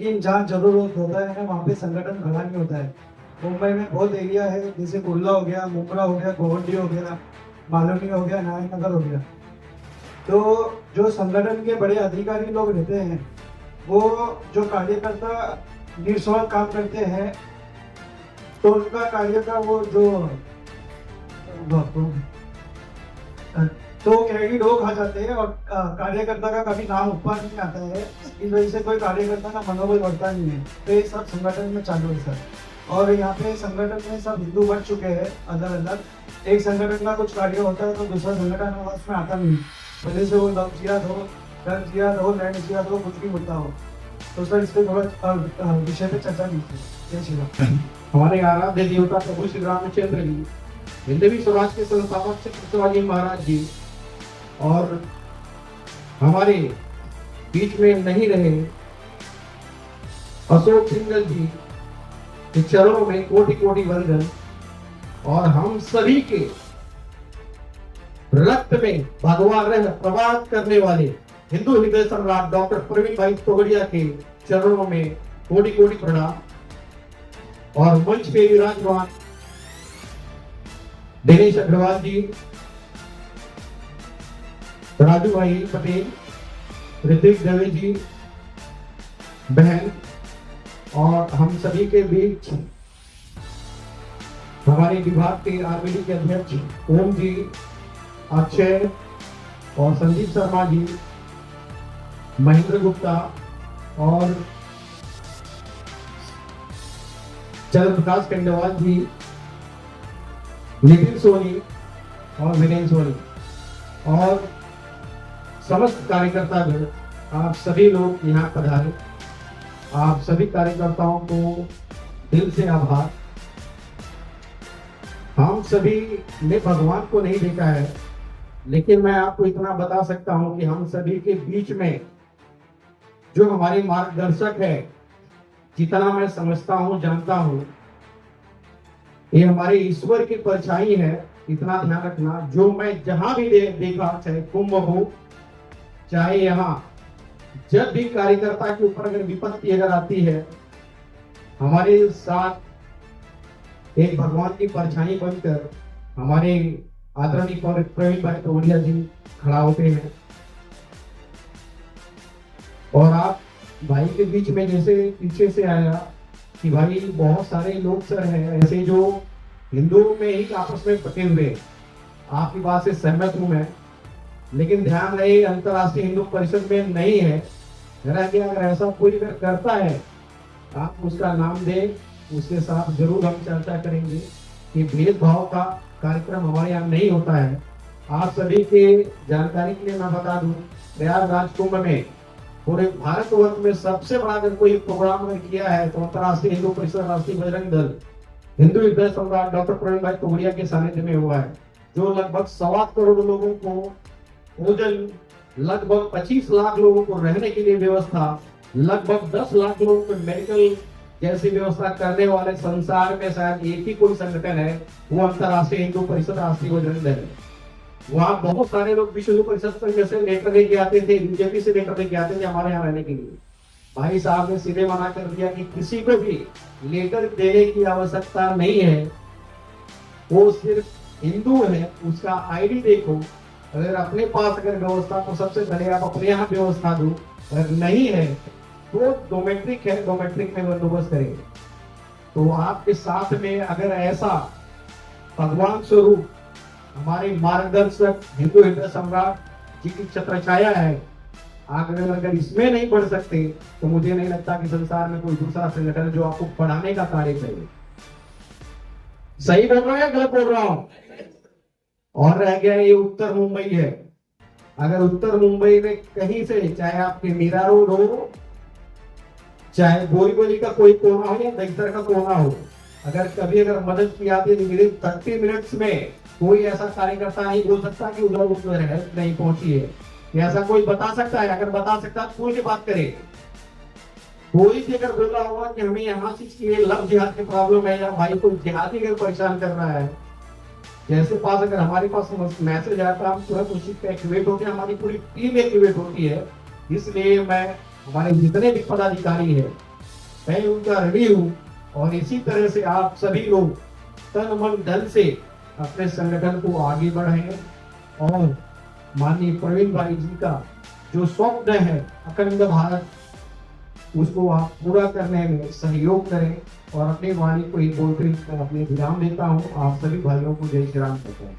लेकिन जहाँ जरूरत होता है ना वहाँ पे संगठन खड़ा नहीं होता है। मुंबई में बहुत एरिया है, जैसे कुर्ला हो गया, मुंब्रा हो गया, गोवंडी हो गया, मालवनी हो गया, नारायण नगर हो गया। तो जो संगठन के बड़े अधिकारी लोग रहते हैं, वो जो कार्यकर्ता निस्वार्थ काम करते हैं, तो उनका कार्य का वो जो तो क्या है कि लोग खा जाते हैं और कार्यकर्ता का कभी नाम ऊपर नहीं आता है। इस वजह से कोई कार्यकर्ता का मनोबल बढ़ता नहीं है। तो ये सब संगठन में चालू है सर। और यहाँ पे संगठन में सब हिंदू बढ़ चुके हैं अलग अलग। एक संगठन का कुछ कार्य होता है तो दूसरा संगठन उसमें आता नहीं, भले से वो लव जिहाद हो, डर जिहाद हो, लैंड जिहाद हो, कुछ भी होता हो। तो सर इस पर थोड़ा विषय पे चर्चा कीजिए। जय श्री राम। हमारे आराध्य देवता प्रभु श्री रामचंद्र जी, हिंदवी स्वराज के संस्थापक श्री शिवाजी महाराज जी और हमारे बीच में नहीं रहे अशोक सिंघल जी के चरणों में कोटि कोटि वंदन। और हम सभी के रक्त में भगवान रह प्रवास करने वाले हिंदू हृदय सम्राट डॉक्टर प्रवीण भाई तोगड़िया के चरणों में कोटि कोटि प्रणाम। और मंच पे विराजमान दिनेश अग्रवाल जी, राजू भाई पटेल, ऋतिक दवे जी, बहन, और हम सभी के बीच हमारे विभाग के आरबीडी के अध्यक्ष ओम जी, अक्षय और संदीप शर्मा जी, महेंद्र गुप्ता और चंद्र प्रकाश खंडेवाल जी, नितिन सोनी और विनय सोनी और समस्त कार्यकर्तागण, आप सभी लोग यहाँ पधारे। आप सभी कार्यकर्ताओं को दिल से आभार। हम सभी ने भगवान को नहीं देखा है, लेकिन मैं आपको इतना बता सकता हूं कि हम सभी के बीच में जो हमारे मार्गदर्शक है, जितना मैं समझता हूं, जानता हूं, ये हमारे ईश्वर की परछाई है। इतना ध्यान रखना, जो मैं जहां भी देखा, चाहे कुंभ हो, चाहे यहाँ जब भी कार्यकर्ता के ऊपर अगर विपत्ति अगर आती है, हमारे साथ एक भगवान की परछाई बनकर हमारे आदरणीय प्रवीण भाई तोगड़िया जी खड़ा होते हैं। और आप भाई के बीच में जैसे पीछे से आया कि भाई बहुत सारे लोग सर हैं ऐसे जो हिंदुओं में ही आपस में बटे हुए, आपकी बात से सहमत हूं मैं, लेकिन ध्यान रहे अंतर्राष्ट्रीय हिंदू परिषद में नहीं है। अगर ऐसा कोई करता है, आप उसका नाम दें, उसके साथ जरूर हम चर्चा करेंगे कि भेदभाव का कार्यक्रम हमारे यहाँ नहीं होता है। आप सभी के जानकारी के लिए मैं बता दूं, प्रयागराज कुंभ में पूरे भारतवर्ष में सबसे बड़ा अगर कोई प्रोग्राम अगर किया है तो अंतर्राष्ट्रीय हिंदू परिषद, राष्ट्रीय बजरंग दल, हिंदू हृदय सम्राट डॉक्टर प्रवीण भाई तोगड़िया के सानिध्य में हुआ है, जो लगभग 1.25 करोड़ लोगों को भोजन, लगभग 25 लाख लोगों को रहने के लिए व्यवस्था, लगभग 10 लाख लोगों को मेडिकल जैसी व्यवस्था करने वाले संसार में शायद एक ही कोई संगठन है, वो अंतर्राष्ट्रीय हिंदू परिषद, राष्ट्रीय बजरंग दल है। वहाँ बहुत सारे लोग विश्व हिंदू परिषद संघ से लेटर लेके आते थे, बीजेपी से लेटर लेके आते थे हमारे यहाँ रहने के लिए। भाई साहब ने सीधे मना कर दिया कि किसी को भी लेटर देने की आवश्यकता नहीं है, वो सिर्फ हिंदू है, उसका आईडी देखो, अगर अपने पास अगर व्यवस्था तो सबसे पहले आप अपने यहाँ व्यवस्था दो, अगर नहीं है तो डोमेट्रिक है, डोमेट्रिक में बंदोबस्त करेंगे। तो आपके साथ में अगर ऐसा भगवान स्वरूप हमारे मार्गदर्शक हिंदू हृदय सम्राट जी की छत्रछाया है, अगर इसमें नहीं बढ़ सकते तो मुझे नहीं लगता कि संसार में कोई दूसरा संगठन है जो आपको बढ़ाने का कार्य करे। सही बोल रहा है या गलत बोल रहा हूं? और रह गया ये उत्तर मुंबई है। अगर उत्तर मुंबई में कहीं से, चाहे आपके मीरा रोड हो, चाहे बोरीवली का कोई कोना हो या दहिसर का कोना हो, अगर कभी अगर मदद की आती है विदिन 30 मिनट्स में कोई ऐसा कार्यकर्ता नहीं बोल सकता कि उधर हेल्प नहीं पहुंची है। ऐसा कोई बता सकता है? अगर बता सकता तो खुल के बात करे। कोई भी अगर बोल रहा होगा कि हमें यहाँ से लव जिहाद की प्रॉब्लम है, या भाई कोई जिहादी अगर परेशान कर रहा है, जैसे पास अगर हमारे पास मैसेज आता है, हम तुरंत उसी पे एक्टिवेट होते हैं, हमारी पूरी टीम एक्टिवेट होती है। इसलिए मैं हमारे जितने भी पदाधिकारी है मैं उनका ऋणी हूँ। और इसी तरह से आप सभी लोग तन मन धन से अपने संगठन को आगे बढ़ाएं और माननीय प्रवीण भाई जी का जो स्वप्न है अखंड भारत, उसको आप पूरा करने में सहयोग करें। और अपनी वाणी को ही बोलते हुए अपने विराम देता हूँ। आप सभी भाइयों को जय श्री राम कहते हैं।